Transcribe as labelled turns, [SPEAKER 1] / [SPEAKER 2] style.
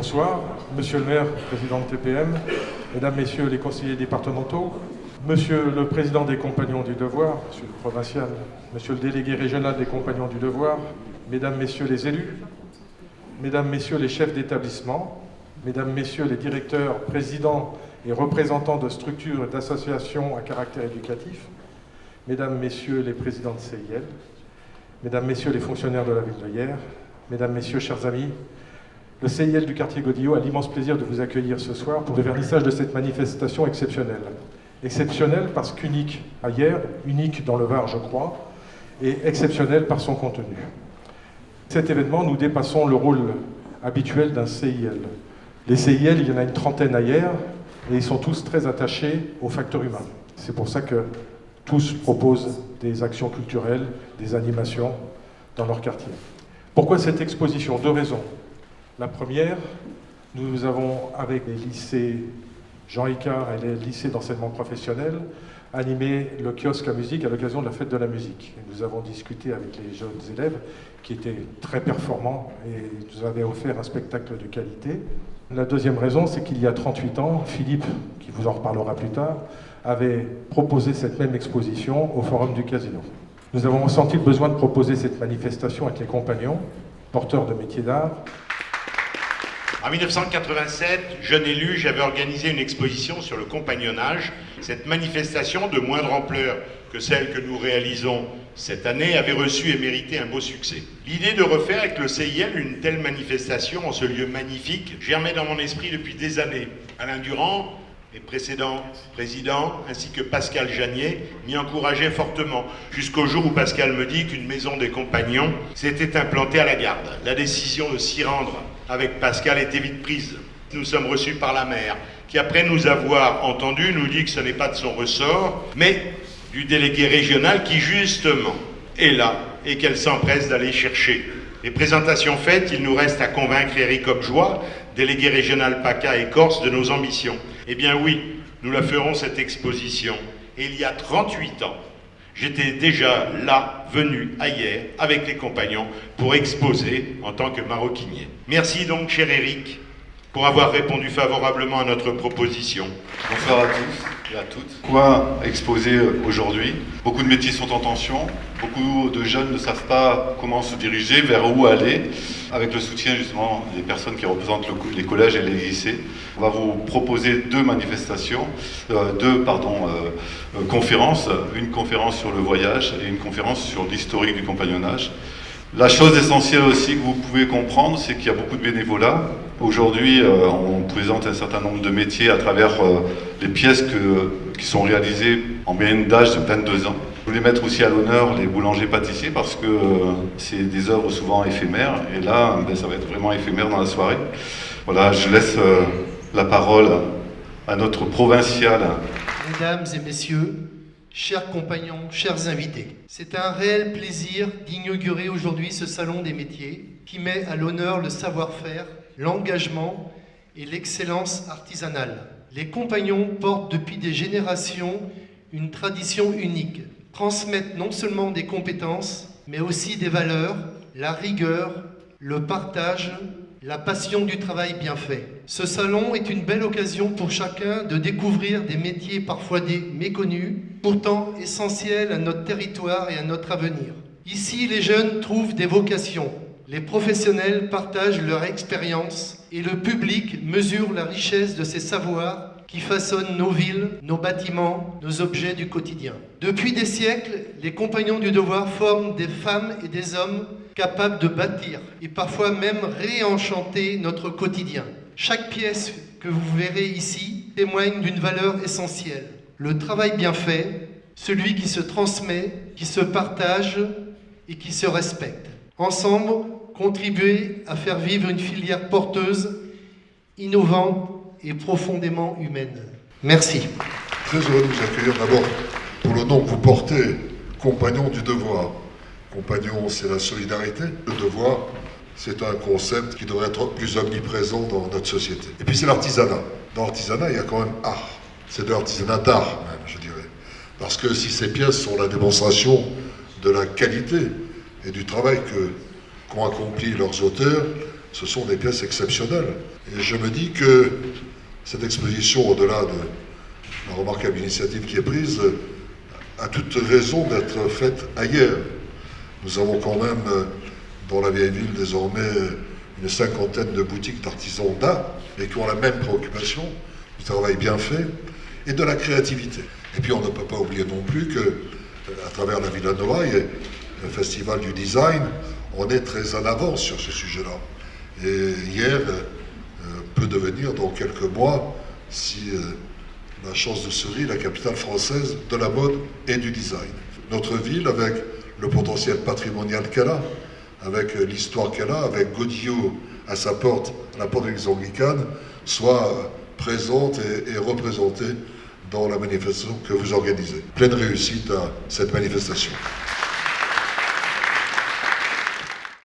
[SPEAKER 1] Bonsoir, monsieur le maire, président de TPM, mesdames, messieurs les conseillers départementaux, monsieur le président des Compagnons du Devoir, monsieur le provincial, monsieur le délégué régional des Compagnons du Devoir, mesdames, messieurs les élus, mesdames, messieurs les chefs d'établissement, mesdames, messieurs les directeurs, présidents et représentants de structures et d'associations à caractère éducatif, mesdames, messieurs les présidents de CIL, mesdames, messieurs les fonctionnaires de la ville de Hyères, mesdames, messieurs, chers amis, le CIL du quartier Godillot a l'immense plaisir de vous accueillir ce soir pour le vernissage de cette manifestation exceptionnelle. Exceptionnelle parce qu'unique à Hyères, unique dans le Var, je crois, et exceptionnelle par son contenu. Cet événement, nous dépassons le rôle habituel d'un CIL. Les CIL, il y en a une trentaine à Hyères, et ils sont tous très attachés au facteur humain. C'est pour ça que tous proposent des actions culturelles, des animations dans leur quartier. Pourquoi cette exposition? Deux raisons. La première, nous avons, avec les lycées Jean Icard et les lycées d'enseignement professionnel, animé le kiosque à musique à l'occasion de la fête de la musique. Et nous avons discuté avec les jeunes élèves qui étaient très performants et nous avaient offert un spectacle de qualité. La deuxième raison, c'est qu'il y a 38 ans, Philippe, qui vous en reparlera plus tard, avait proposé cette même exposition au Forum du Casino. Nous avons ressenti le besoin de proposer cette manifestation avec les compagnons, porteurs de métiers d'art.
[SPEAKER 2] En 1987, jeune élu, j'avais organisé une exposition sur le compagnonnage. Cette manifestation, de moindre ampleur que celle que nous réalisons cette année, avait reçu et mérité un beau succès. L'idée de refaire avec le CIL une telle manifestation en ce lieu magnifique germait dans mon esprit depuis des années. Alain Durand, les précédents présidents, ainsi que Pascal Janier, m'y encourageaient fortement, jusqu'au jour où Pascal me dit qu'une maison des compagnons s'était implantée à la Garde. La décision de s'y rendre avec Pascal était vite prise. Nous sommes reçus par la maire, qui après nous avoir entendus nous dit que ce n'est pas de son ressort, mais du délégué régional qui justement est là et qu'elle s'empresse d'aller chercher. Les présentations faites, il nous reste à convaincre Éric Objoie, délégué régional PACA et Corse, de nos ambitions. Eh bien oui, nous la ferons cette exposition. Et il y a 38 ans, j'étais déjà là, venu à Hyères, avec les compagnons, pour exposer en tant que maroquinier. Merci donc, cher Éric, pour avoir répondu favorablement à notre proposition.
[SPEAKER 3] Bonsoir à tous et à toutes. Quoi exposer aujourd'hui? Beaucoup de métiers sont en tension, beaucoup de jeunes ne savent pas comment se diriger, vers où aller. Avec le soutien justement des personnes qui représentent les collèges et les lycées, on va vous proposer deux conférences. Une conférence sur le voyage et une conférence sur l'historique du compagnonnage. La chose essentielle aussi que vous pouvez comprendre, c'est qu'il y a beaucoup de bénévolat. Aujourd'hui, on présente un certain nombre de métiers à travers les pièces qui sont réalisées en moyenne d'âge de 22 ans. Je voulais mettre aussi à l'honneur les boulangers-pâtissiers parce que c'est des œuvres souvent éphémères. Et là, ça va être vraiment éphémère dans la soirée. Voilà, je laisse la parole à notre provincial.
[SPEAKER 4] Mesdames et messieurs, chers compagnons, chers invités, c'est un réel plaisir d'inaugurer aujourd'hui ce salon des métiers qui met à l'honneur le savoir-faire, l'engagement et l'excellence artisanale. Les compagnons portent depuis des générations une tradition unique, transmettent non seulement des compétences, mais aussi des valeurs, la rigueur, le partage, la passion du travail bien fait. Ce salon est une belle occasion pour chacun de découvrir des métiers parfois méconnus, pourtant essentiels à notre territoire et à notre avenir. Ici, les jeunes trouvent des vocations, les professionnels partagent leur expérience et le public mesure la richesse de ces savoirs qui façonnent nos villes, nos bâtiments, nos objets du quotidien. Depuis des siècles, les compagnons du devoir forment des femmes et des hommes capables de bâtir et parfois même réenchanter notre quotidien. Chaque pièce que vous verrez ici témoigne d'une valeur essentielle. Le travail bien fait, celui qui se transmet, qui se partage et qui se respecte. Ensemble, contribuer à faire vivre une filière porteuse, innovante et profondément humaine. Merci.
[SPEAKER 5] Très heureux de vous accueillir d'abord pour le nom que vous portez, Compagnons du Devoir. Compagnon, c'est la solidarité. Le devoir, c'est un concept qui devrait être plus omniprésent dans notre société. Et puis c'est l'artisanat. Dans l'artisanat, il y a quand même art. C'est de l'artisanat d'art, même, je dirais. Parce que si ces pièces sont la démonstration de la qualité et du travail qu'ont accompli leurs auteurs, ce sont des pièces exceptionnelles. Et je me dis que cette exposition, au-delà de la remarquable initiative qui est prise, a toute raison d'être faite ailleurs. Nous avons quand même, dans la vieille ville, désormais une cinquantaine de boutiques d'artisans d'art et qui ont la même préoccupation, du travail bien fait et de la créativité. Et puis on ne peut pas oublier non plus que, à travers la Villa Noailles, le Festival du Design, on est très en avance sur ce sujet-là. Et hier peut devenir, dans quelques mois, si la chance de sourit, la capitale française de la mode et du design. Notre ville, avec le potentiel patrimonial qu'elle a, avec l'histoire qu'elle a, avec Godillot à sa porte, à la porte de l'église anglicane, soit présente et représentée dans la manifestation que vous organisez. Pleine réussite à cette manifestation.